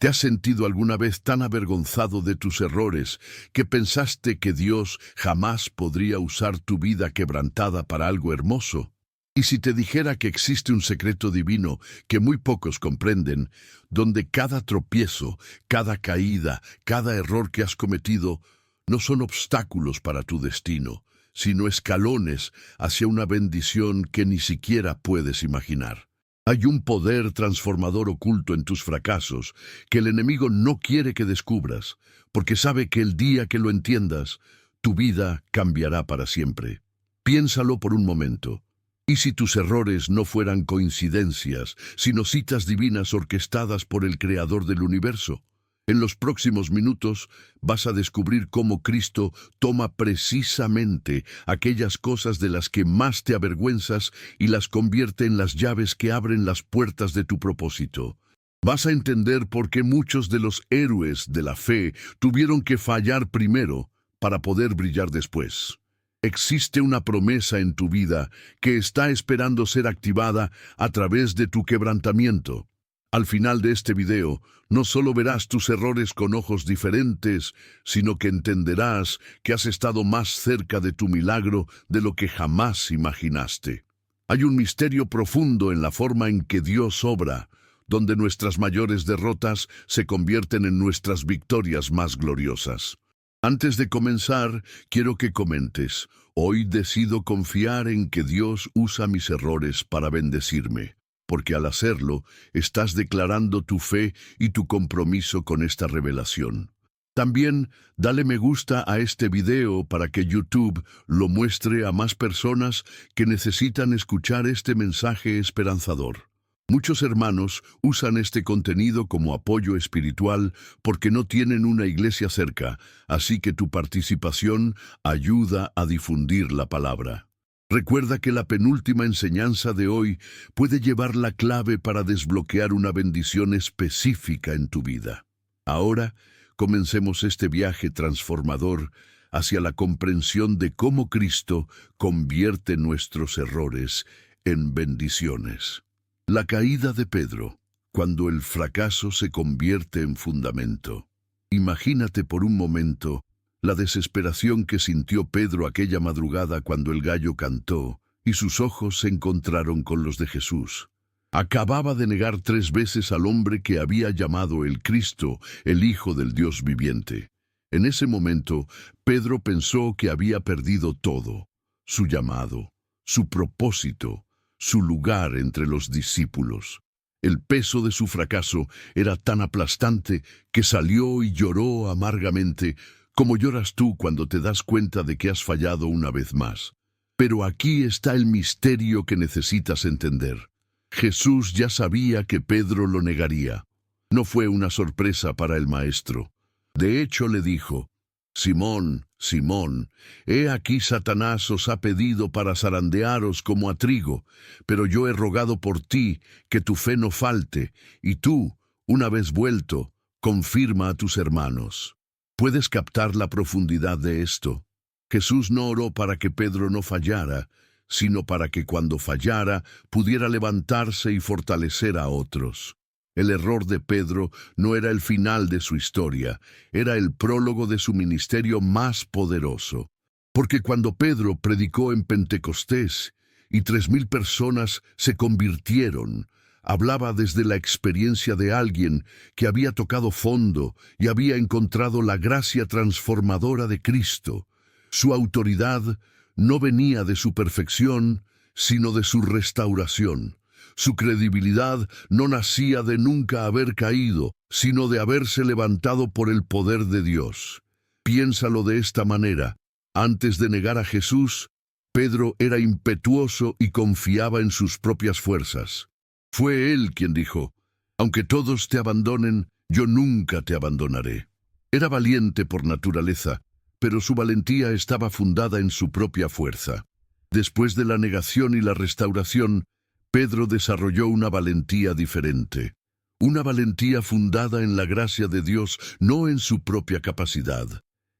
¿Te has sentido alguna vez tan avergonzado de tus errores que pensaste que Dios jamás podría usar tu vida quebrantada para algo hermoso? Y si te dijera que existe un secreto divino que muy pocos comprenden, donde cada tropiezo, cada caída, cada error que has cometido no son obstáculos para tu destino, sino escalones hacia una bendición que ni siquiera puedes imaginar. Hay un poder transformador oculto en tus fracasos que el enemigo no quiere que descubras, porque sabe que el día que lo entiendas, tu vida cambiará para siempre. Piénsalo por un momento. ¿Y si tus errores no fueran coincidencias, sino citas divinas orquestadas por el Creador del universo? En los próximos minutos vas a descubrir cómo Cristo toma precisamente aquellas cosas de las que más te avergüenzas y las convierte en las llaves que abren las puertas de tu propósito. Vas a entender por qué muchos de los héroes de la fe tuvieron que fallar primero para poder brillar después. Existe una promesa en tu vida que está esperando ser activada a través de tu quebrantamiento. Al final de este video, no solo verás tus errores con ojos diferentes, sino que entenderás que has estado más cerca de tu milagro de lo que jamás imaginaste. Hay un misterio profundo en la forma en que Dios obra, donde nuestras mayores derrotas se convierten en nuestras victorias más gloriosas. Antes de comenzar, quiero que comentes: hoy decido confiar en que Dios usa mis errores para bendecirme, porque al hacerlo, estás declarando tu fe y tu compromiso con esta revelación. También, dale me gusta a este video para que YouTube lo muestre a más personas que necesitan escuchar este mensaje esperanzador. Muchos hermanos usan este contenido como apoyo espiritual porque no tienen una iglesia cerca, así que tu participación ayuda a difundir la palabra. Recuerda que la penúltima enseñanza de hoy puede llevar la clave para desbloquear una bendición específica en tu vida. Ahora, comencemos este viaje transformador hacia la comprensión de cómo Cristo convierte nuestros errores en bendiciones. La caída de Pedro, cuando el fracaso se convierte en fundamento. Imagínate por un momento la desesperación que sintió Pedro aquella madrugada cuando el gallo cantó y sus ojos se encontraron con los de Jesús. Acababa de negar 3 veces al hombre que había llamado el Cristo, el Hijo del Dios viviente. En ese momento, Pedro pensó que había perdido todo: su llamado, su propósito, su lugar entre los discípulos. El peso de su fracaso era tan aplastante que salió y lloró amargamente, como lloras tú cuando te das cuenta de que has fallado una vez más. Pero aquí está el misterio que necesitas entender. Jesús ya sabía que Pedro lo negaría. No fue una sorpresa para el Maestro. De hecho, le dijo: Simón, Simón, he aquí Satanás os ha pedido para zarandearos como a trigo, pero yo he rogado por ti que tu fe no falte, y tú, una vez vuelto, confirma a tus hermanos. ¿Puedes captar la profundidad de esto? Jesús no oró para que Pedro no fallara, sino para que cuando fallara pudiera levantarse y fortalecer a otros. El error de Pedro no era el final de su historia, era el prólogo de su ministerio más poderoso. Porque cuando Pedro predicó en Pentecostés y 3,000 personas se convirtieron, hablaba desde la experiencia de alguien que había tocado fondo y había encontrado la gracia transformadora de Cristo. Su autoridad no venía de su perfección, sino de su restauración. Su credibilidad no nacía de nunca haber caído, sino de haberse levantado por el poder de Dios. Piénsalo de esta manera: antes de negar a Jesús, Pedro era impetuoso y confiaba en sus propias fuerzas. Fue él quien dijo: aunque todos te abandonen, yo nunca te abandonaré. Era valiente por naturaleza, pero su valentía estaba fundada en su propia fuerza. Después de la negación y la restauración, Pedro desarrolló una valentía diferente. Una valentía fundada en la gracia de Dios, no en su propia capacidad.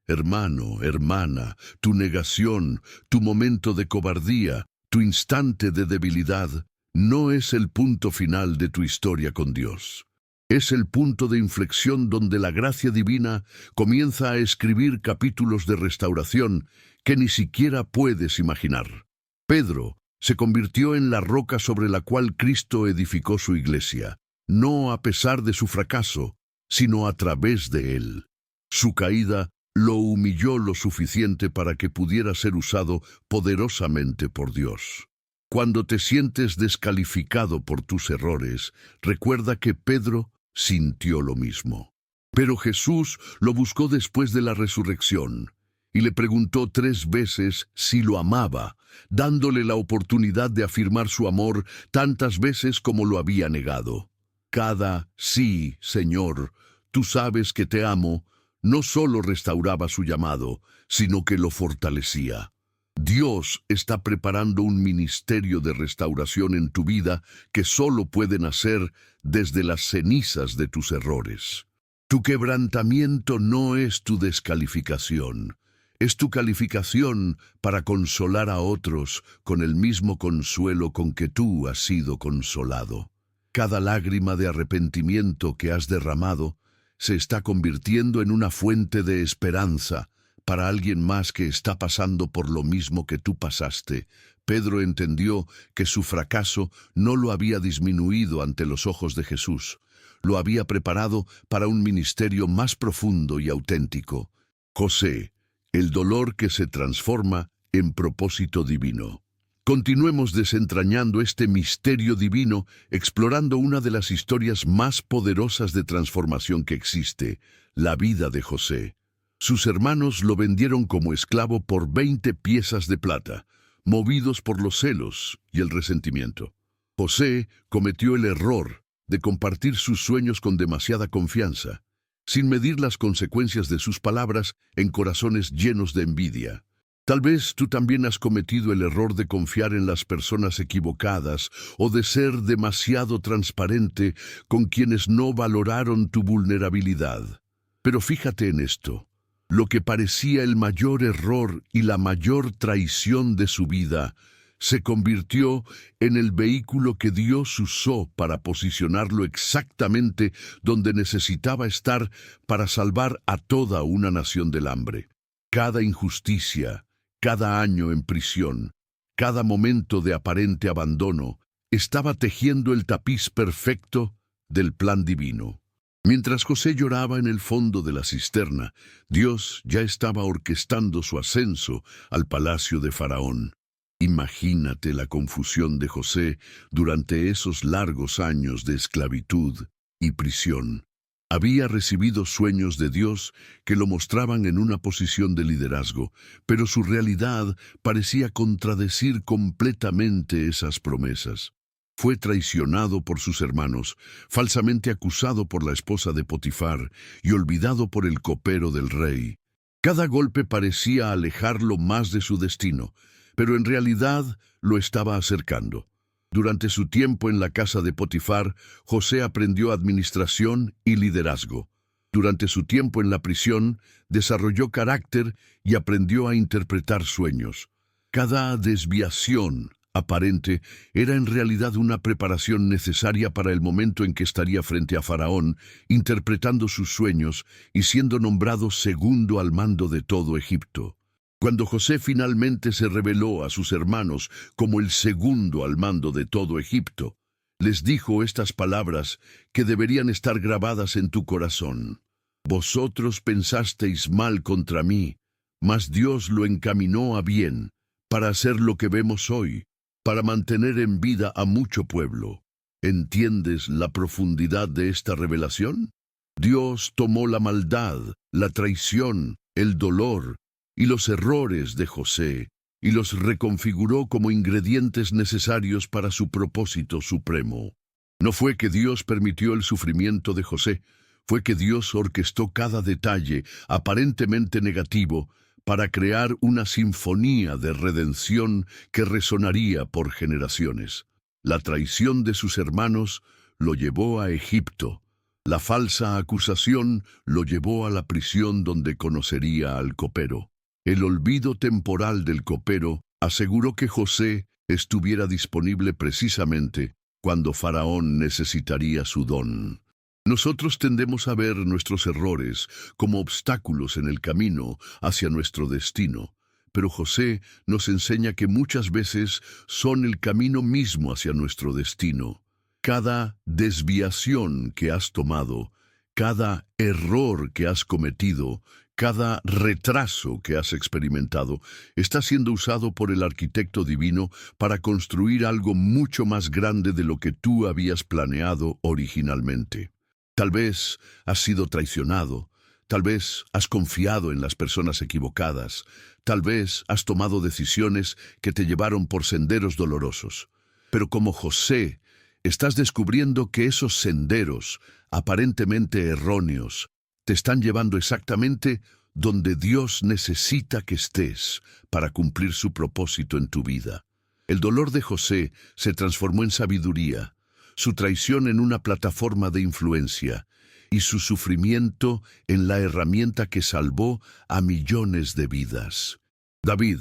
Hermano, hermana, tu negación, tu momento de cobardía, tu instante de debilidad, no es el punto final de tu historia con Dios. Es el punto de inflexión donde la gracia divina comienza a escribir capítulos de restauración que ni siquiera puedes imaginar. Pedro se convirtió en la roca sobre la cual Cristo edificó su iglesia, no a pesar de su fracaso, sino a través de él. Su caída lo humilló lo suficiente para que pudiera ser usado poderosamente por Dios. Cuando te sientes descalificado por tus errores, recuerda que Pedro sintió lo mismo. Pero Jesús lo buscó después de la resurrección y le preguntó 3 veces si lo amaba, dándole la oportunidad de afirmar su amor tantas veces como lo había negado. Cada "sí, Señor, tú sabes que te amo", no solo restauraba su llamado, sino que lo fortalecía. Dios está preparando un ministerio de restauración en tu vida que solo puede nacer desde las cenizas de tus errores. Tu quebrantamiento no es tu descalificación, es tu calificación para consolar a otros con el mismo consuelo con que tú has sido consolado. Cada lágrima de arrepentimiento que has derramado se está convirtiendo en una fuente de esperanza para alguien más que está pasando por lo mismo que tú pasaste. Pedro entendió que su fracaso no lo había disminuido ante los ojos de Jesús. Lo había preparado para un ministerio más profundo y auténtico. José, el dolor que se transforma en propósito divino. Continuemos desentrañando este misterio divino, explorando una de las historias más poderosas de transformación que existe, la vida de José. Sus hermanos lo vendieron como esclavo por 20 piezas de plata, movidos por los celos y el resentimiento. José cometió el error de compartir sus sueños con demasiada confianza, sin medir las consecuencias de sus palabras en corazones llenos de envidia. Tal vez tú también has cometido el error de confiar en las personas equivocadas o de ser demasiado transparente con quienes no valoraron tu vulnerabilidad. Pero fíjate en esto. Lo que parecía el mayor error y la mayor traición de su vida se convirtió en el vehículo que Dios usó para posicionarlo exactamente donde necesitaba estar para salvar a toda una nación del hambre. Cada injusticia, cada año en prisión, cada momento de aparente abandono, estaba tejiendo el tapiz perfecto del plan divino. Mientras José lloraba en el fondo de la cisterna, Dios ya estaba orquestando su ascenso al palacio de Faraón. Imagínate la confusión de José durante esos largos años de esclavitud y prisión. Había recibido sueños de Dios que lo mostraban en una posición de liderazgo, pero su realidad parecía contradecir completamente esas promesas. Fue traicionado por sus hermanos, falsamente acusado por la esposa de Potifar y olvidado por el copero del rey. Cada golpe parecía alejarlo más de su destino, pero en realidad lo estaba acercando. Durante su tiempo en la casa de Potifar, José aprendió administración y liderazgo. Durante su tiempo en la prisión, desarrolló carácter y aprendió a interpretar sueños. Cada desviación aparente era en realidad una preparación necesaria para el momento en que estaría frente a Faraón, interpretando sus sueños y siendo nombrado segundo al mando de todo Egipto. Cuando José finalmente se reveló a sus hermanos como el segundo al mando de todo Egipto, les dijo estas palabras que deberían estar grabadas en tu corazón. Vosotros pensasteis mal contra mí, mas Dios lo encaminó a bien, para hacer lo que vemos hoy, para mantener en vida a mucho pueblo. ¿Entiendes la profundidad de esta revelación? Dios tomó la maldad, la traición, el dolor y los errores de José y los reconfiguró como ingredientes necesarios para su propósito supremo. No fue que Dios permitió el sufrimiento de José, fue que Dios orquestó cada detalle aparentemente negativo para crear una sinfonía de redención que resonaría por generaciones. La traición de sus hermanos lo llevó a Egipto. La falsa acusación lo llevó a la prisión donde conocería al copero. El olvido temporal del copero aseguró que José estuviera disponible precisamente cuando Faraón necesitaría su don. Nosotros tendemos a ver nuestros errores como obstáculos en el camino hacia nuestro destino, pero José nos enseña que muchas veces son el camino mismo hacia nuestro destino. Cada desviación que has tomado, cada error que has cometido, cada retraso que has experimentado, está siendo usado por el arquitecto divino para construir algo mucho más grande de lo que tú habías planeado originalmente. Tal vez has sido traicionado, tal vez has confiado en las personas equivocadas, tal vez has tomado decisiones que te llevaron por senderos dolorosos. Pero como José, estás descubriendo que esos senderos, aparentemente erróneos, te están llevando exactamente donde Dios necesita que estés para cumplir su propósito en tu vida. El dolor de José se transformó en sabiduría, su traición en una plataforma de influencia y su sufrimiento en la herramienta que salvó a millones de vidas. David,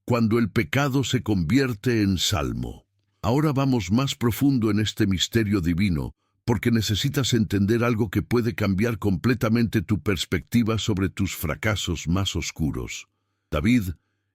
cuando el pecado se convierte en salmo. Ahora vamos más profundo en este misterio divino, porque necesitas entender algo que puede cambiar completamente tu perspectiva sobre tus fracasos más oscuros. David,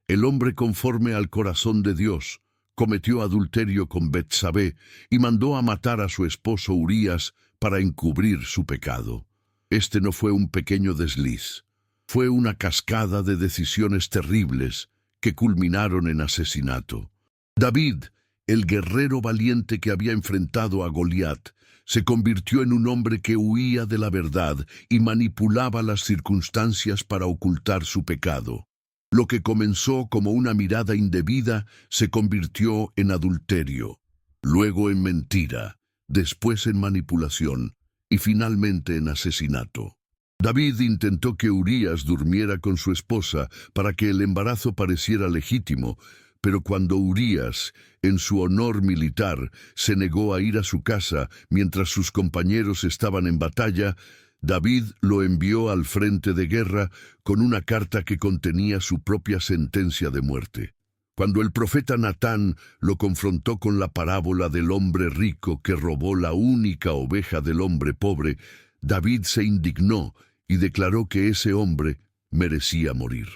el hombre conforme al corazón de Dios, cometió adulterio con Betsabé y mandó a matar a su esposo Urías para encubrir su pecado. Este no fue un pequeño desliz, fue una cascada de decisiones terribles que culminaron en asesinato. David, el guerrero valiente que había enfrentado a Goliat, se convirtió en un hombre que huía de la verdad y manipulaba las circunstancias para ocultar su pecado. Lo que comenzó como una mirada indebida se convirtió en adulterio, luego en mentira, después en manipulación y finalmente en asesinato. David intentó que Urías durmiera con su esposa para que el embarazo pareciera legítimo, pero cuando Urías, en su honor militar, se negó a ir a su casa mientras sus compañeros estaban en batalla, David lo envió al frente de guerra con una carta que contenía su propia sentencia de muerte. Cuando el profeta Natán lo confrontó con la parábola del hombre rico que robó la única oveja del hombre pobre, David se indignó y declaró que ese hombre merecía morir.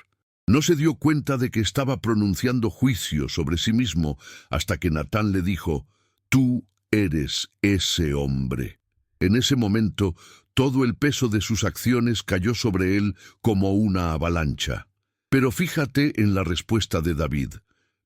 No se dio cuenta de que estaba pronunciando juicio sobre sí mismo hasta que Natán le dijo: «Tú eres ese hombre». En ese momento, todo el peso de sus acciones cayó sobre él como una avalancha. Pero fíjate en la respuesta de David.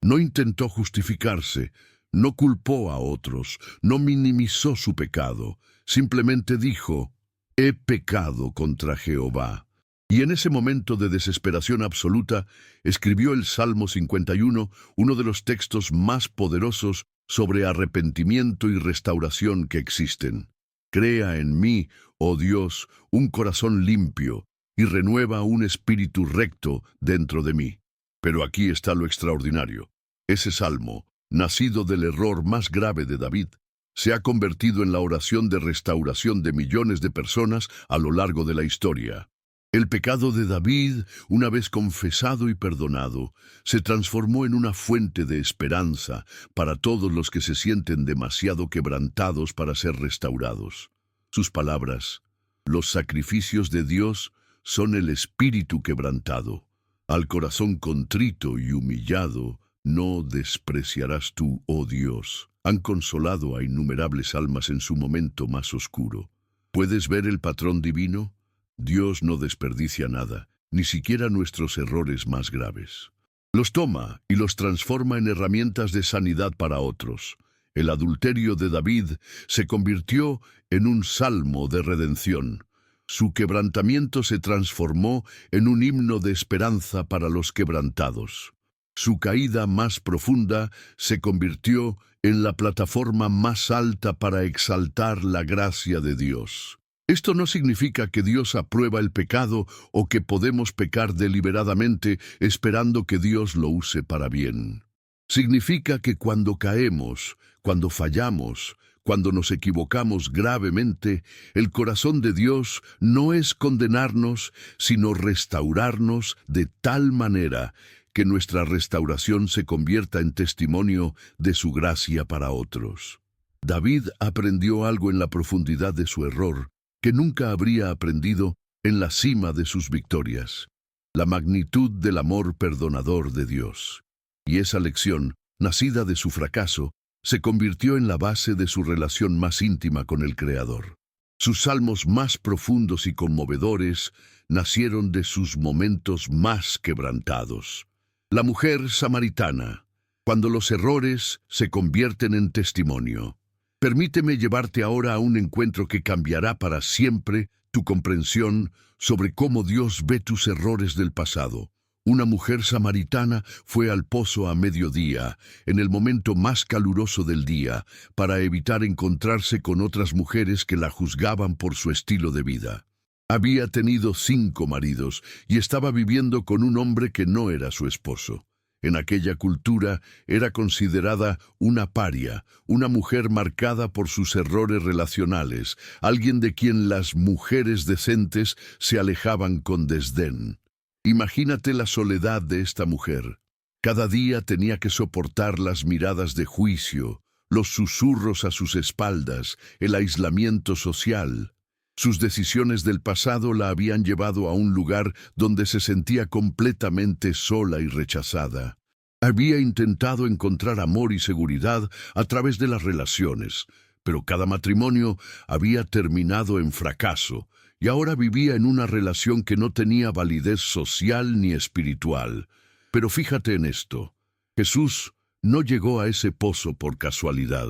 No intentó justificarse, no culpó a otros, no minimizó su pecado. Simplemente dijo: «He pecado contra Jehová». Y en ese momento de desesperación absoluta, escribió el Salmo 51, uno de los textos más poderosos sobre arrepentimiento y restauración que existen. Crea en mí, oh Dios, un corazón limpio, y renueva un espíritu recto dentro de mí. Pero aquí está lo extraordinario. Ese salmo, nacido del error más grave de David, se ha convertido en la oración de restauración de millones de personas a lo largo de la historia. El pecado de David, una vez confesado y perdonado, se transformó en una fuente de esperanza para todos los que se sienten demasiado quebrantados para ser restaurados. Sus palabras: «Los sacrificios de Dios son el espíritu quebrantado. Al corazón contrito y humillado no despreciarás tú, oh Dios», han consolado a innumerables almas en su momento más oscuro. ¿Puedes ver el patrón divino? Dios no desperdicia nada, ni siquiera nuestros errores más graves. Los toma y los transforma en herramientas de sanidad para otros. El adulterio de David se convirtió en un salmo de redención. Su quebrantamiento se transformó en un himno de esperanza para los quebrantados. Su caída más profunda se convirtió en la plataforma más alta para exaltar la gracia de Dios. Esto no significa que Dios aprueba el pecado o que podemos pecar deliberadamente esperando que Dios lo use para bien. Significa que cuando caemos, cuando fallamos, cuando nos equivocamos gravemente, el corazón de Dios no es condenarnos, sino restaurarnos de tal manera que nuestra restauración se convierta en testimonio de su gracia para otros. David aprendió algo en la profundidad de su error, que nunca habría aprendido en la cima de sus victorias: la magnitud del amor perdonador de Dios. Y esa lección, nacida de su fracaso, se convirtió en la base de su relación más íntima con el Creador. Sus salmos más profundos y conmovedores nacieron de sus momentos más quebrantados. La mujer samaritana, cuando los errores se convierten en testimonio. Permíteme llevarte ahora a un encuentro que cambiará para siempre tu comprensión sobre cómo Dios ve tus errores del pasado. Una mujer samaritana fue al pozo a mediodía, en el momento más caluroso del día, para evitar encontrarse con otras mujeres que la juzgaban por su estilo de vida. Había tenido 5 maridos y estaba viviendo con un hombre que no era su esposo. En aquella cultura era considerada una paria, una mujer marcada por sus errores relacionales, alguien de quien las mujeres decentes se alejaban con desdén. Imagínate la soledad de esta mujer. Cada día tenía que soportar las miradas de juicio, los susurros a sus espaldas, el aislamiento social. Sus decisiones del pasado la habían llevado a un lugar donde se sentía completamente sola y rechazada. Había intentado encontrar amor y seguridad a través de las relaciones, pero cada matrimonio había terminado en fracaso, y ahora vivía en una relación que no tenía validez social ni espiritual. Pero fíjate en esto: Jesús no llegó a ese pozo por casualidad.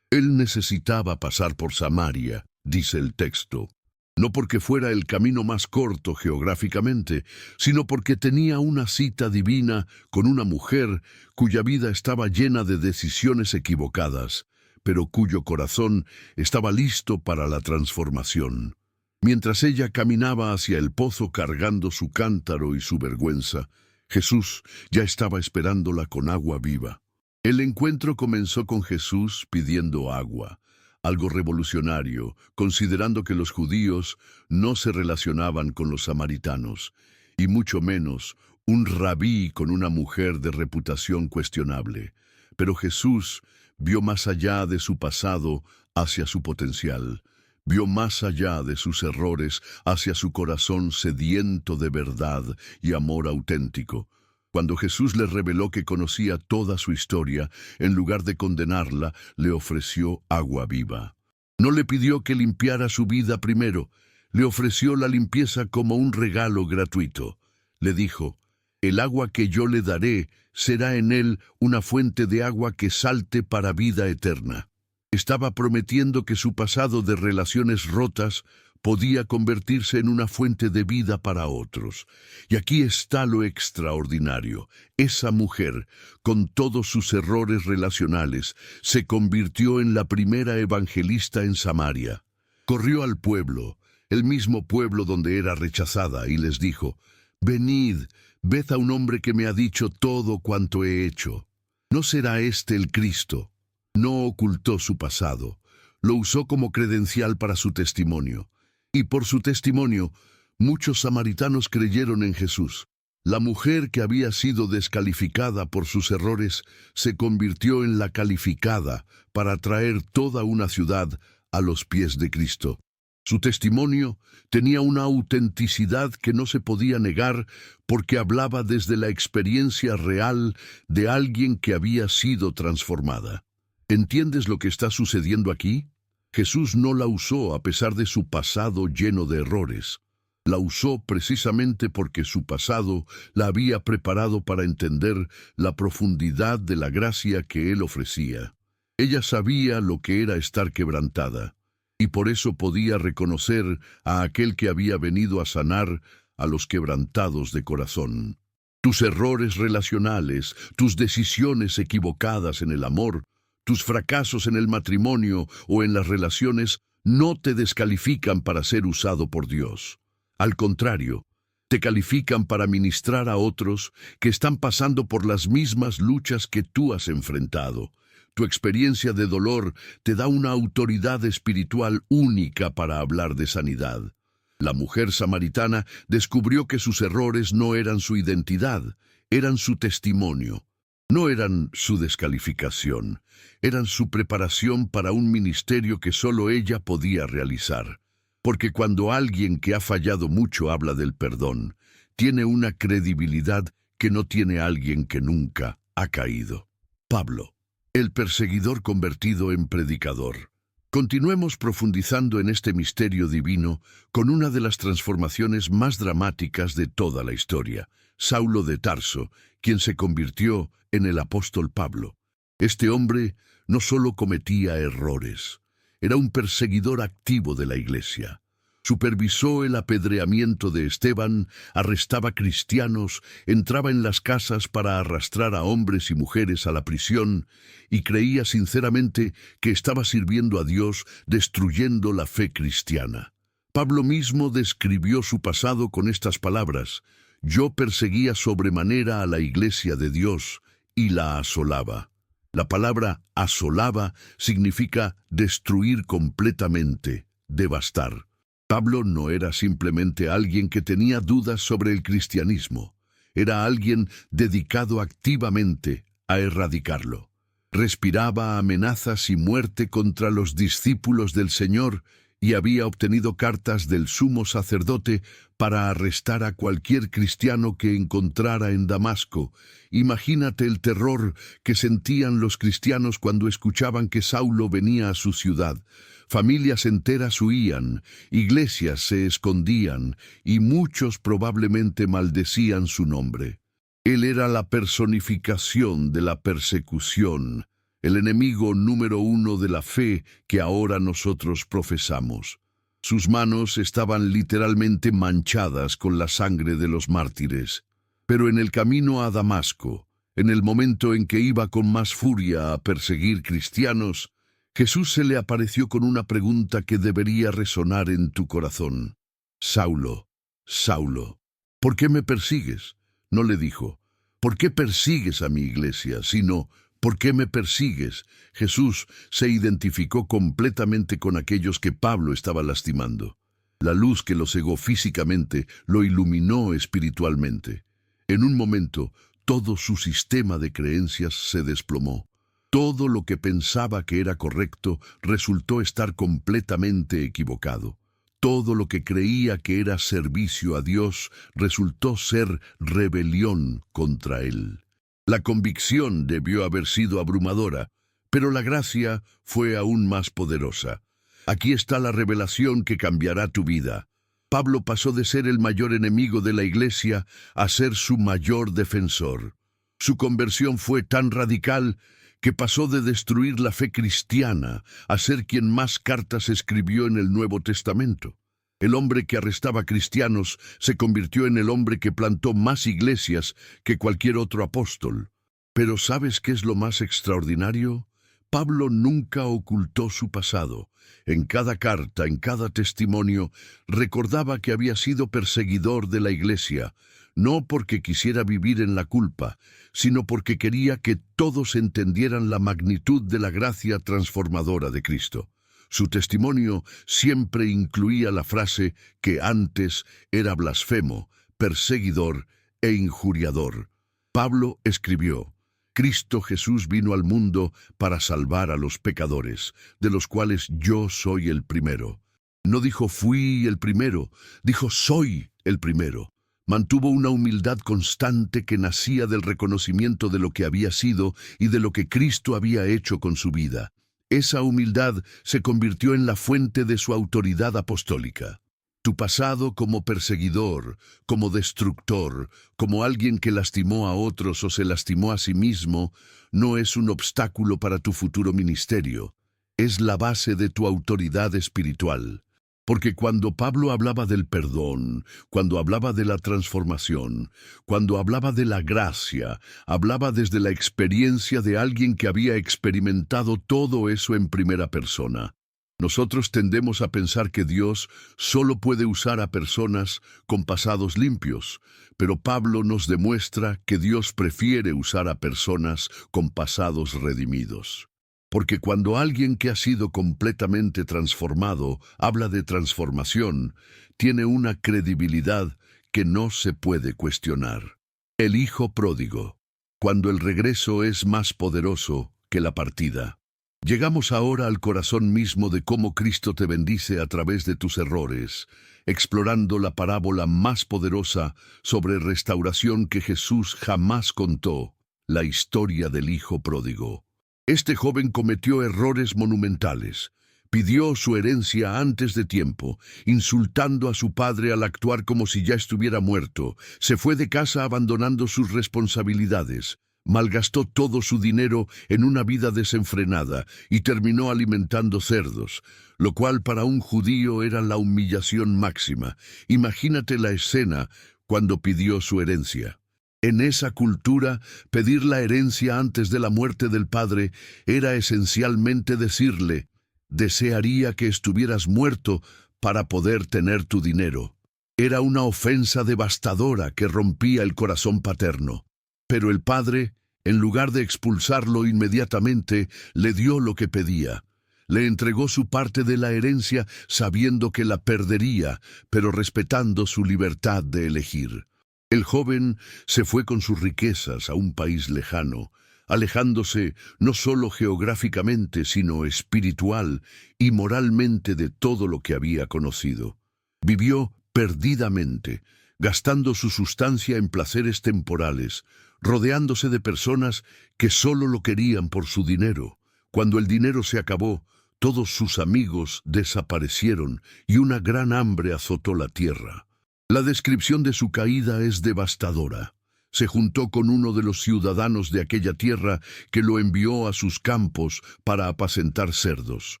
Él necesitaba pasar por Samaria, dice el texto. No porque fuera el camino más corto geográficamente, sino porque tenía una cita divina con una mujer cuya vida estaba llena de decisiones equivocadas, pero cuyo corazón estaba listo para la transformación. Mientras ella caminaba hacia el pozo cargando su cántaro y su vergüenza, Jesús ya estaba esperándola con agua viva. El encuentro comenzó con Jesús pidiendo agua, algo revolucionario, considerando que los judíos no se relacionaban con los samaritanos, y mucho menos un rabí con una mujer de reputación cuestionable. Pero Jesús vio más allá de su pasado hacia su potencial. Vio más allá de sus errores hacia su corazón sediento de verdad y amor auténtico. Cuando Jesús le reveló que conocía toda su historia, en lugar de condenarla, le ofreció agua viva. No le pidió que limpiara su vida primero, le ofreció la limpieza como un regalo gratuito. Le dijo: «El agua que yo le daré será en él una fuente de agua que salte para vida eterna». Estaba prometiendo que su pasado de relaciones rotas podía convertirse en una fuente de vida para otros. Y aquí está lo extraordinario: esa mujer, con todos sus errores relacionales, se convirtió en la primera evangelista en Samaria. Corrió al pueblo, el mismo pueblo donde era rechazada, y les dijo: «Venid, ved a un hombre que me ha dicho todo cuanto he hecho. ¿No será este el Cristo?». No ocultó su pasado, lo usó como credencial para su testimonio. Y por su testimonio, muchos samaritanos creyeron en Jesús. La mujer que había sido descalificada por sus errores se convirtió en la calificada para traer toda una ciudad a los pies de Cristo. Su testimonio tenía una autenticidad que no se podía negar porque hablaba desde la experiencia real de alguien que había sido transformada. ¿Entiendes lo que está sucediendo aquí? Jesús no la usó a pesar de su pasado lleno de errores. La usó precisamente porque su pasado la había preparado para entender la profundidad de la gracia que Él ofrecía. Ella sabía lo que era estar quebrantada, y por eso podía reconocer a aquel que había venido a sanar a los quebrantados de corazón. Tus errores relacionales, tus decisiones equivocadas en el amor, tus fracasos en el matrimonio o en las relaciones no te descalifican para ser usado por Dios. Al contrario, te califican para ministrar a otros que están pasando por las mismas luchas que tú has enfrentado. Tu experiencia de dolor te da una autoridad espiritual única para hablar de sanidad. La mujer samaritana descubrió que sus errores no eran su identidad, eran su testimonio. No eran su descalificación, eran su preparación para un ministerio que solo ella podía realizar. Porque cuando alguien que ha fallado mucho habla del perdón, tiene una credibilidad que no tiene alguien que nunca ha caído. Pablo, el perseguidor convertido en predicador. Continuemos profundizando en este misterio divino con una de las transformaciones más dramáticas de toda la historia, Saulo de Tarso, quien se convirtió en el apóstol Pablo. Este hombre no solo cometía errores, era un perseguidor activo de la iglesia. Supervisó el apedreamiento de Esteban, arrestaba cristianos, entraba en las casas para arrastrar a hombres y mujeres a la prisión y creía sinceramente que estaba sirviendo a Dios destruyendo la fe cristiana. Pablo mismo describió su pasado con estas palabras: «Yo perseguía sobremanera a la iglesia de Dios y la asolaba». La palabra asolaba significa destruir completamente, devastar. Pablo no era simplemente alguien que tenía dudas sobre el cristianismo, era alguien dedicado activamente a erradicarlo. Respiraba amenazas y muerte contra los discípulos del Señor y había obtenido cartas del sumo sacerdote para arrestar a cualquier cristiano que encontrara en Damasco. Imagínate el terror que sentían los cristianos cuando escuchaban que Saulo venía a su ciudad. Familias enteras huían, iglesias se escondían y muchos probablemente maldecían su nombre. Él era la personificación de la persecución, el enemigo número uno de la fe que ahora nosotros profesamos. Sus manos estaban literalmente manchadas con la sangre de los mártires. Pero en el camino a Damasco, en el momento en que iba con más furia a perseguir cristianos, Jesús se le apareció con una pregunta que debería resonar en tu corazón. «Saulo, Saulo, ¿por qué me persigues?». No le dijo: «¿Por qué persigues a mi iglesia?», sino: «¿Por qué me persigues?». Jesús se identificó completamente con aquellos que Pablo estaba lastimando. La luz que lo cegó físicamente lo iluminó espiritualmente. En un momento, todo su sistema de creencias se desplomó. Todo lo que pensaba que era correcto resultó estar completamente equivocado. Todo lo que creía que era servicio a Dios resultó ser rebelión contra Él. La convicción debió haber sido abrumadora, pero la gracia fue aún más poderosa. Aquí está la revelación que cambiará tu vida. Pablo pasó de ser el mayor enemigo de la iglesia a ser su mayor defensor. Su conversión fue tan radical que pasó de destruir la fe cristiana a ser quien más cartas escribió en el Nuevo Testamento. El hombre que arrestaba cristianos se convirtió en el hombre que plantó más iglesias que cualquier otro apóstol. Pero ¿sabes qué es lo más extraordinario? Pablo nunca ocultó su pasado. En cada carta, en cada testimonio, recordaba que había sido perseguidor de la iglesia, no porque quisiera vivir en la culpa, sino porque quería que todos entendieran la magnitud de la gracia transformadora de Cristo. Su testimonio siempre incluía la frase que antes era blasfemo, perseguidor e injuriador. Pablo escribió: «Cristo Jesús vino al mundo para salvar a los pecadores, de los cuales yo soy el primero». No dijo «fui el primero», dijo «soy el primero». Mantuvo una humildad constante que nacía del reconocimiento de lo que había sido y de lo que Cristo había hecho con su vida. Esa humildad se convirtió en la fuente de su autoridad apostólica. Tu pasado como perseguidor, como destructor, como alguien que lastimó a otros o se lastimó a sí mismo, no es un obstáculo para tu futuro ministerio. Es la base de tu autoridad espiritual. Porque cuando Pablo hablaba del perdón, cuando hablaba de la transformación, cuando hablaba de la gracia, hablaba desde la experiencia de alguien que había experimentado todo eso en primera persona. Nosotros tendemos a pensar que Dios solo puede usar a personas con pasados limpios, pero Pablo nos demuestra que Dios prefiere usar a personas con pasados redimidos. Porque cuando alguien que ha sido completamente transformado habla de transformación, tiene una credibilidad que no se puede cuestionar. El hijo pródigo, cuando el regreso es más poderoso que la partida. Llegamos ahora al corazón mismo de cómo Cristo te bendice a través de tus errores, explorando la parábola más poderosa sobre restauración que Jesús jamás contó, la historia del Hijo Pródigo. Este joven cometió errores monumentales. Pidió su herencia antes de tiempo, insultando a su padre al actuar como si ya estuviera muerto. Se fue de casa abandonando sus responsabilidades. Malgastó todo su dinero en una vida desenfrenada y terminó alimentando cerdos, lo cual para un judío era la humillación máxima. Imagínate la escena cuando pidió su herencia. En esa cultura, pedir la herencia antes de la muerte del padre era esencialmente decirle: desearía que estuvieras muerto para poder tener tu dinero. Era una ofensa devastadora que rompía el corazón paterno. Pero el padre, en lugar de expulsarlo inmediatamente, le dio lo que pedía. Le entregó su parte de la herencia sabiendo que la perdería, pero respetando su libertad de elegir. El joven se fue con sus riquezas a un país lejano, alejándose no solo geográficamente, sino espiritual y moralmente de todo lo que había conocido. Vivió perdidamente, gastando su sustancia en placeres temporales, rodeándose de personas que solo lo querían por su dinero. Cuando el dinero se acabó, todos sus amigos desaparecieron y una gran hambre azotó la tierra. La descripción de su caída es devastadora. Se juntó con uno de los ciudadanos de aquella tierra que lo envió a sus campos para apacentar cerdos.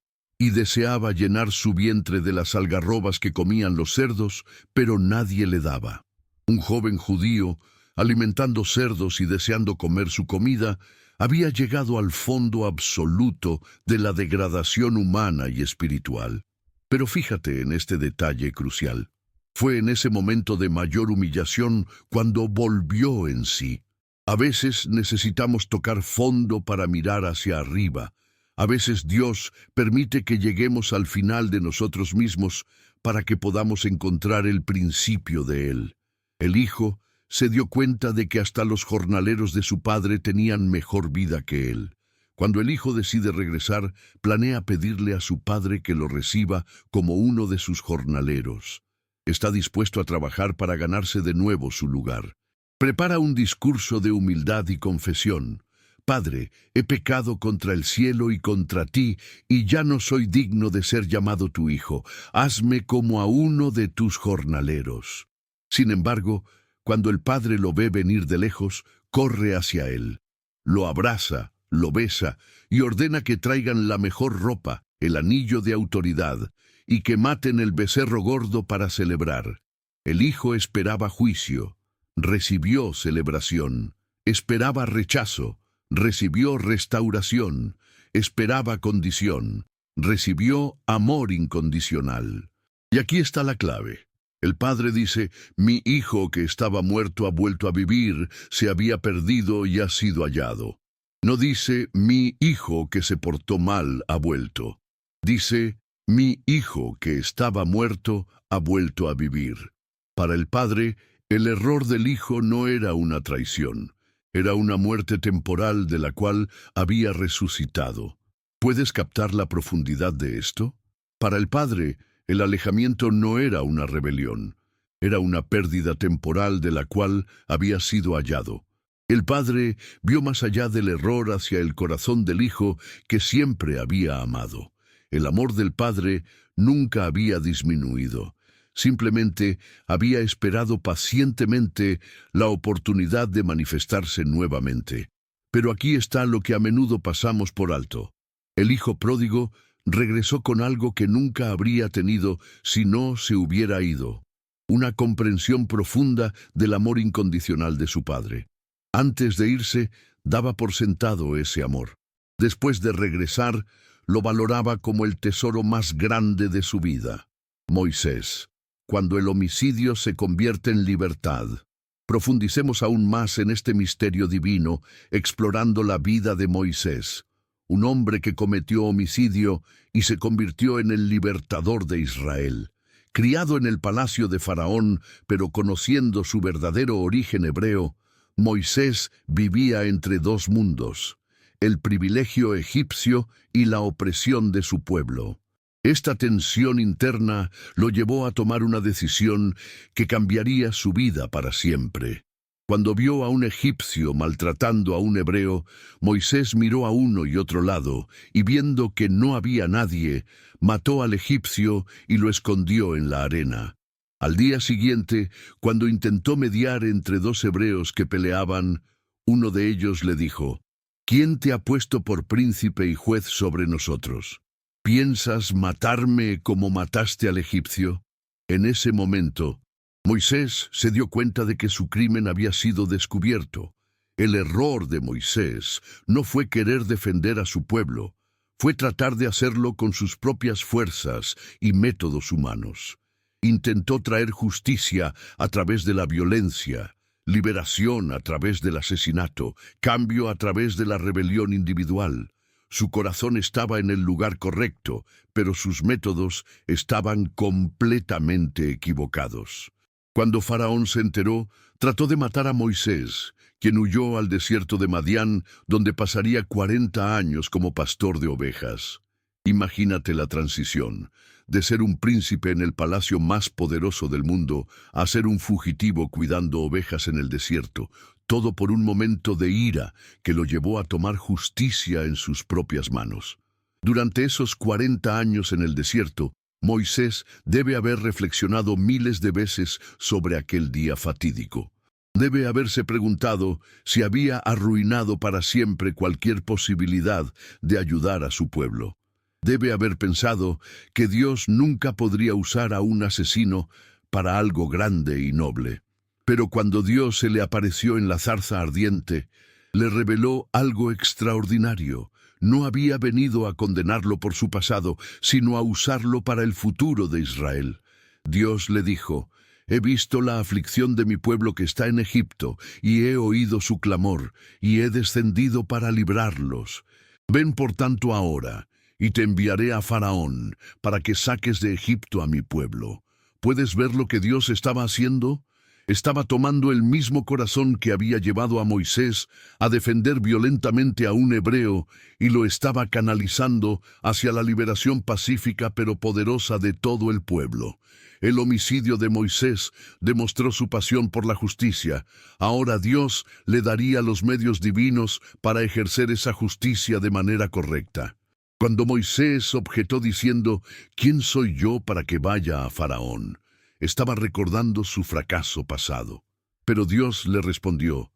Y deseaba llenar su vientre de las algarrobas que comían los cerdos, pero nadie le daba. Un joven judío, alimentando cerdos y deseando comer su comida, había llegado al fondo absoluto de la degradación humana y espiritual. Pero fíjate en este detalle crucial. Fue en ese momento de mayor humillación cuando volvió en sí. A veces necesitamos tocar fondo para mirar hacia arriba. A veces Dios permite que lleguemos al final de nosotros mismos para que podamos encontrar el principio de Él. El Hijo se dio cuenta de que hasta los jornaleros de su padre tenían mejor vida que él. Cuando el hijo decide regresar, planea pedirle a su padre que lo reciba como uno de sus jornaleros. Está dispuesto a trabajar para ganarse de nuevo su lugar. Prepara un discurso de humildad y confesión. Padre, he pecado contra el cielo y contra ti, y ya no soy digno de ser llamado tu hijo. Hazme como a uno de tus jornaleros. Sin embargo, cuando el padre lo ve venir de lejos, corre hacia él. Lo abraza, lo besa y ordena que traigan la mejor ropa, el anillo de autoridad, y que maten el becerro gordo para celebrar. El hijo esperaba juicio, recibió celebración. Esperaba rechazo, recibió restauración. Esperaba condición, recibió amor incondicional. Y aquí está la clave. El padre dice: mi hijo que estaba muerto ha vuelto a vivir, se había perdido y ha sido hallado. No dice: mi hijo que se portó mal ha vuelto. Dice: mi hijo que estaba muerto ha vuelto a vivir. Para el padre, el error del hijo no era una traición, era una muerte temporal de la cual había resucitado. ¿Puedes captar la profundidad de esto? Para el padre, el alejamiento no era una rebelión, era una pérdida temporal de la cual había sido hallado. El padre vio más allá del error hacia el corazón del hijo que siempre había amado. El amor del padre nunca había disminuido. Simplemente había esperado pacientemente la oportunidad de manifestarse nuevamente. Pero aquí está lo que a menudo pasamos por alto. El hijo pródigo regresó con algo que nunca habría tenido si no se hubiera ido: una comprensión profunda del amor incondicional de su padre. Antes de irse, daba por sentado ese amor. Después de regresar, lo valoraba como el tesoro más grande de su vida. Moisés, cuando el homicidio se convierte en libertad. Profundicemos aún más en este misterio divino, explorando la vida de Moisés, un hombre que cometió homicidio y se convirtió en el libertador de Israel. Criado en el palacio de Faraón, pero conociendo su verdadero origen hebreo, Moisés vivía entre dos mundos. el privilegio egipcio y la opresión de su pueblo. Esta tensión interna lo llevó a tomar una decisión que cambiaría su vida para siempre. Cuando vio a un egipcio maltratando a un hebreo, Moisés miró a uno y otro lado, y viendo que no había nadie, mató al egipcio y lo escondió en la arena. Al día siguiente, cuando intentó mediar entre dos hebreos que peleaban, uno de ellos le dijo: «¿Quién te ha puesto por príncipe y juez sobre nosotros? ¿Piensas matarme como mataste al egipcio?». En ese momento, Moisés se dio cuenta de que su crimen había sido descubierto. El error de Moisés no fue querer defender a su pueblo, fue tratar de hacerlo con sus propias fuerzas y métodos humanos. Intentó traer justicia a través de la violencia, liberación a través del asesinato, cambio a través de la rebelión individual. Su corazón estaba en el lugar correcto, pero sus métodos estaban completamente equivocados. Cuando Faraón se enteró, trató de matar a Moisés, quien huyó al desierto de Madián, donde pasaría 40 años como pastor de ovejas. Imagínate la transición, de ser un príncipe en el palacio más poderoso del mundo, a ser un fugitivo cuidando ovejas en el desierto, todo por un momento de ira que lo llevó a tomar justicia en sus propias manos. Durante esos 40 años en el desierto, Moisés debe haber reflexionado miles de veces sobre aquel día fatídico. Debe haberse preguntado si había arruinado para siempre cualquier posibilidad de ayudar a su pueblo. Debe haber pensado que Dios nunca podría usar a un asesino para algo grande y noble. Pero cuando Dios se le apareció en la zarza ardiente, le reveló algo extraordinario. No había venido a condenarlo por su pasado, sino a usarlo para el futuro de Israel. Dios le dijo: «He visto la aflicción de mi pueblo que está en Egipto, y he oído su clamor, y he descendido para librarlos. Ven por tanto ahora, y te enviaré a Faraón, para que saques de Egipto a mi pueblo». ¿Puedes ver lo que Dios estaba haciendo? Estaba tomando el mismo corazón que había llevado a Moisés a defender violentamente a un hebreo y lo estaba canalizando hacia la liberación pacífica pero poderosa de todo el pueblo. El homicidio de Moisés demostró su pasión por la justicia. Ahora Dios le daría los medios divinos para ejercer esa justicia de manera correcta. Cuando Moisés objetó diciendo: «¿Quién soy yo para que vaya a Faraón?», estaba recordando su fracaso pasado. Pero Dios le respondió: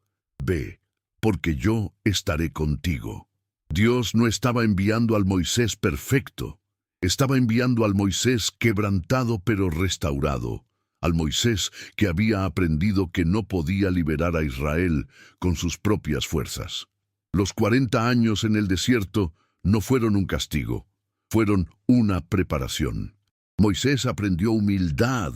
«Ve, porque yo estaré contigo». Dios no estaba enviando al Moisés perfecto, estaba enviando al Moisés quebrantado pero restaurado, al Moisés que había aprendido que no podía liberar a Israel con sus propias fuerzas. Los 40 años en el desierto no fueron un castigo, fueron una preparación. Moisés aprendió humildad,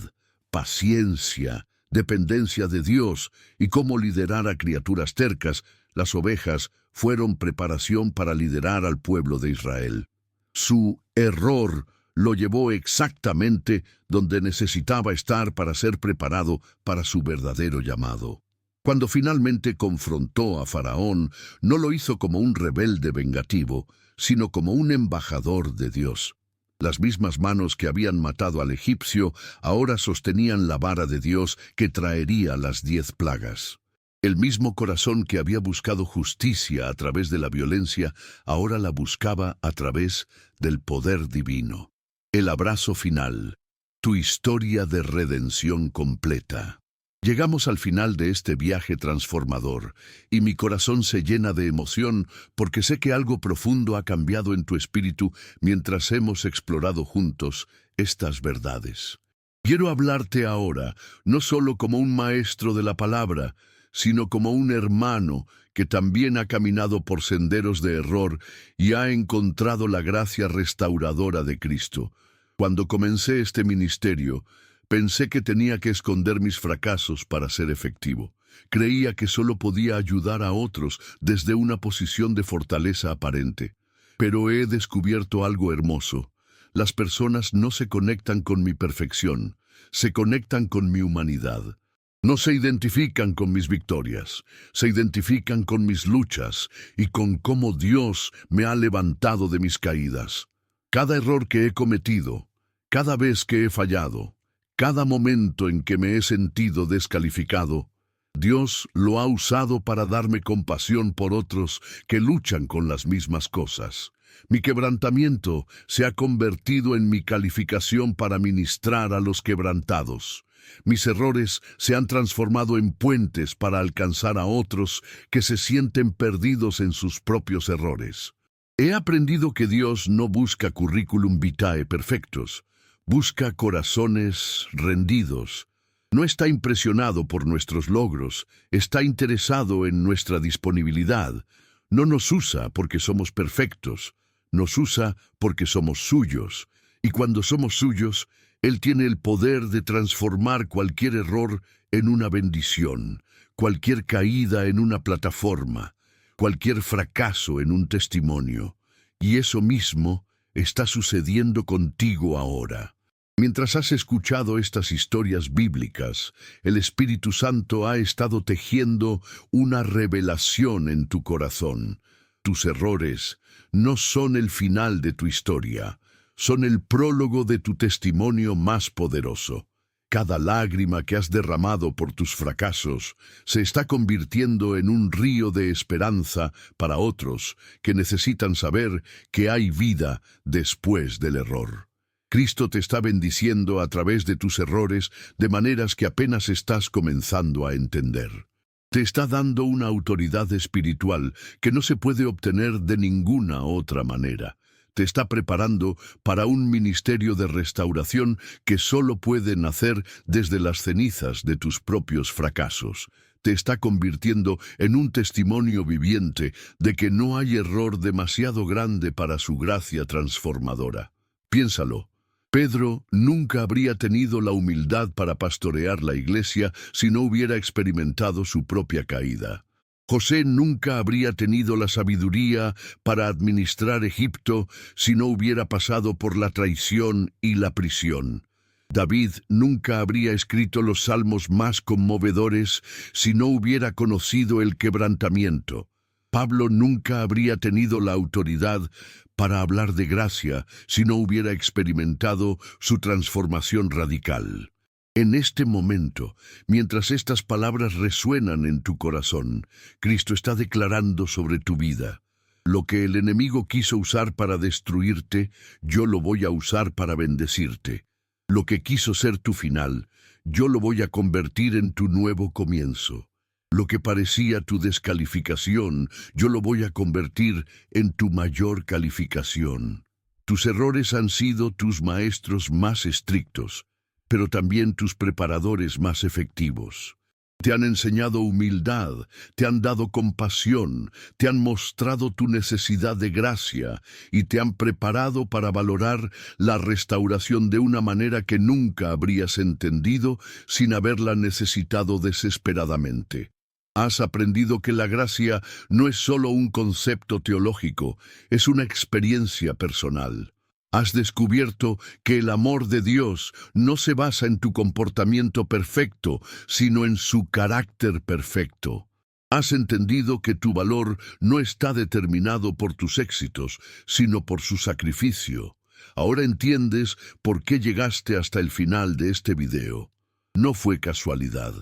paciencia, dependencia de Dios y cómo liderar a criaturas tercas. Las ovejas fueron preparación para liderar al pueblo de Israel. Su error lo llevó exactamente donde necesitaba estar para ser preparado para su verdadero llamado. Cuando finalmente confrontó a Faraón, no lo hizo como un rebelde vengativo, sino como un embajador de Dios. Las mismas manos que habían matado al egipcio ahora sostenían la vara de Dios que traería las 10 plagas. El mismo corazón que había buscado justicia a través de la violencia, ahora la buscaba a través del poder divino. El abrazo final, tu historia de redención completa. Llegamos al final de este viaje transformador, y mi corazón se llena de emoción porque sé que algo profundo ha cambiado en tu espíritu mientras hemos explorado juntos estas verdades. Quiero hablarte ahora, no solo como un maestro de la palabra, sino como un hermano que también ha caminado por senderos de error y ha encontrado la gracia restauradora de Cristo. Cuando comencé este ministerio, pensé que tenía que esconder mis fracasos para ser efectivo. Creía que solo podía ayudar a otros desde una posición de fortaleza aparente. Pero he descubierto algo hermoso. Las personas no se conectan con mi perfección, se conectan con mi humanidad. No se identifican con mis victorias, se identifican con mis luchas y con cómo Dios me ha levantado de mis caídas. Cada error que he cometido, cada vez que he fallado, cada momento en que me he sentido descalificado, Dios lo ha usado para darme compasión por otros que luchan con las mismas cosas. Mi quebrantamiento se ha convertido en mi calificación para ministrar a los quebrantados. Mis errores se han transformado en puentes para alcanzar a otros que se sienten perdidos en sus propios errores. He aprendido que Dios no busca currículum vitae perfectos, busca corazones rendidos. No está impresionado por nuestros logros, está interesado en nuestra disponibilidad. No nos usa porque somos perfectos, nos usa porque somos suyos. Y cuando somos suyos, Él tiene el poder de transformar cualquier error en una bendición, cualquier caída en una plataforma, cualquier fracaso en un testimonio. Y eso mismo está sucediendo contigo ahora. Mientras has escuchado estas historias bíblicas, el Espíritu Santo ha estado tejiendo una revelación en tu corazón. Tus errores no son el final de tu historia, son el prólogo de tu testimonio más poderoso. Cada lágrima que has derramado por tus fracasos se está convirtiendo en un río de esperanza para otros que necesitan saber que hay vida después del error. Cristo te está bendiciendo a través de tus errores de maneras que apenas estás comenzando a entender. Te está dando una autoridad espiritual que no se puede obtener de ninguna otra manera. Te está preparando para un ministerio de restauración que solo puede nacer desde las cenizas de tus propios fracasos. Te está convirtiendo en un testimonio viviente de que no hay error demasiado grande para su gracia transformadora. Piénsalo. Pedro nunca habría tenido la humildad para pastorear la iglesia si no hubiera experimentado su propia caída. José nunca habría tenido la sabiduría para administrar Egipto si no hubiera pasado por la traición y la prisión. David nunca habría escrito los salmos más conmovedores si no hubiera conocido el quebrantamiento. Pablo nunca habría tenido la autoridad para hablar de gracia si no hubiera experimentado su transformación radical. En este momento, mientras estas palabras resuenan en tu corazón, Cristo está declarando sobre tu vida: lo que el enemigo quiso usar para destruirte, yo lo voy a usar para bendecirte. Lo que quiso ser tu final, yo lo voy a convertir en tu nuevo comienzo. Lo que parecía tu descalificación, yo lo voy a convertir en tu mayor calificación. Tus errores han sido tus maestros más estrictos, pero también tus preparadores más efectivos. Te han enseñado humildad, te han dado compasión, te han mostrado tu necesidad de gracia y te han preparado para valorar la restauración de una manera que nunca habrías entendido sin haberla necesitado desesperadamente. Has aprendido que la gracia no es solo un concepto teológico, es una experiencia personal. Has descubierto que el amor de Dios no se basa en tu comportamiento perfecto, sino en su carácter perfecto. Has entendido que tu valor no está determinado por tus éxitos, sino por su sacrificio. Ahora entiendes por qué llegaste hasta el final de este video. No fue casualidad.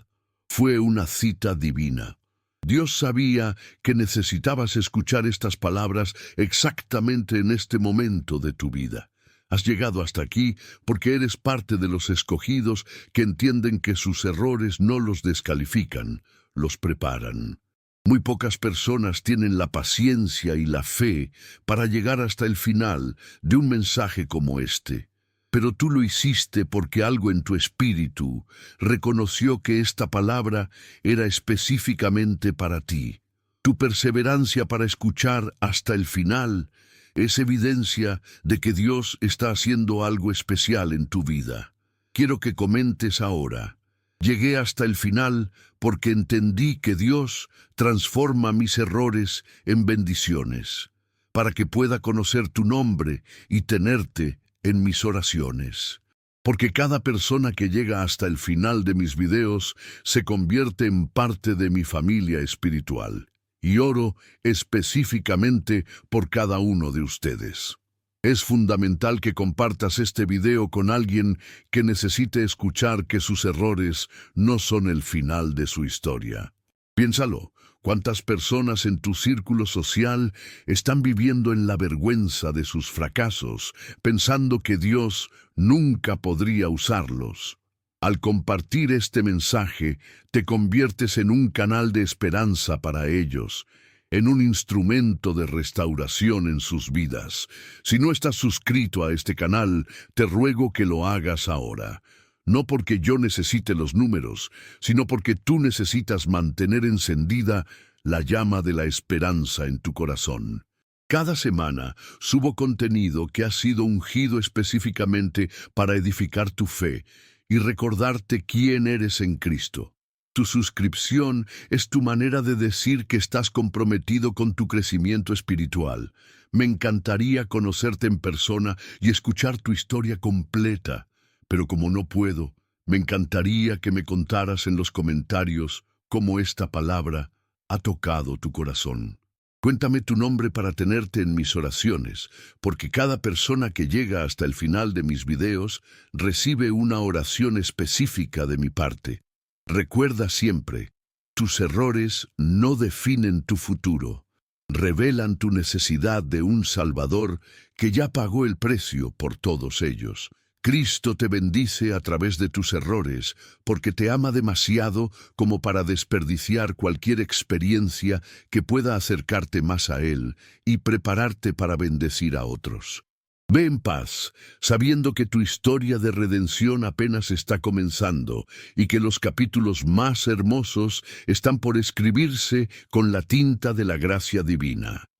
Fue una cita divina. Dios sabía que necesitabas escuchar estas palabras exactamente en este momento de tu vida. Has llegado hasta aquí porque eres parte de los escogidos que entienden que sus errores no los descalifican, los preparan. Muy pocas personas tienen la paciencia y la fe para llegar hasta el final de un mensaje como este. Pero tú lo hiciste porque algo en tu espíritu reconoció que esta palabra era específicamente para ti. Tu perseverancia para escuchar hasta el final es evidencia de que Dios está haciendo algo especial en tu vida. Quiero que comentes ahora: llegué hasta el final porque entendí que Dios transforma mis errores en bendiciones, para que pueda conocer tu nombre y tenerte en mis oraciones. porque cada persona que llega hasta el final de mis videos se convierte en parte de mi familia espiritual. Y oro específicamente por cada uno de ustedes. Es fundamental que compartas este video con alguien que necesite escuchar que sus errores no son el final de su historia. Piénsalo, ¿cuántas personas en tu círculo social están viviendo en la vergüenza de sus fracasos, pensando que Dios nunca podría usarlos? Al compartir este mensaje, te conviertes en un canal de esperanza para ellos, en un instrumento de restauración en sus vidas. Si no estás suscrito a este canal, te ruego que lo hagas ahora. No porque yo necesite los números, sino porque tú necesitas mantener encendida la llama de la esperanza en tu corazón. Cada semana subo contenido que ha sido ungido específicamente para edificar tu fe y recordarte quién eres en Cristo. Tu suscripción es tu manera de decir que estás comprometido con tu crecimiento espiritual. Me encantaría conocerte en persona y escuchar tu historia completa, pero como no puedo, me encantaría que me contaras en los comentarios cómo esta palabra ha tocado tu corazón. Cuéntame tu nombre para tenerte en mis oraciones, porque cada persona que llega hasta el final de mis videos recibe una oración específica de mi parte. Recuerda siempre, tus errores no definen tu futuro, revelan tu necesidad de un Salvador que ya pagó el precio por todos ellos. Cristo te bendice a través de tus errores, porque te ama demasiado como para desperdiciar cualquier experiencia que pueda acercarte más a Él y prepararte para bendecir a otros. Ve en paz, sabiendo que tu historia de redención apenas está comenzando y que los capítulos más hermosos están por escribirse con la tinta de la gracia divina.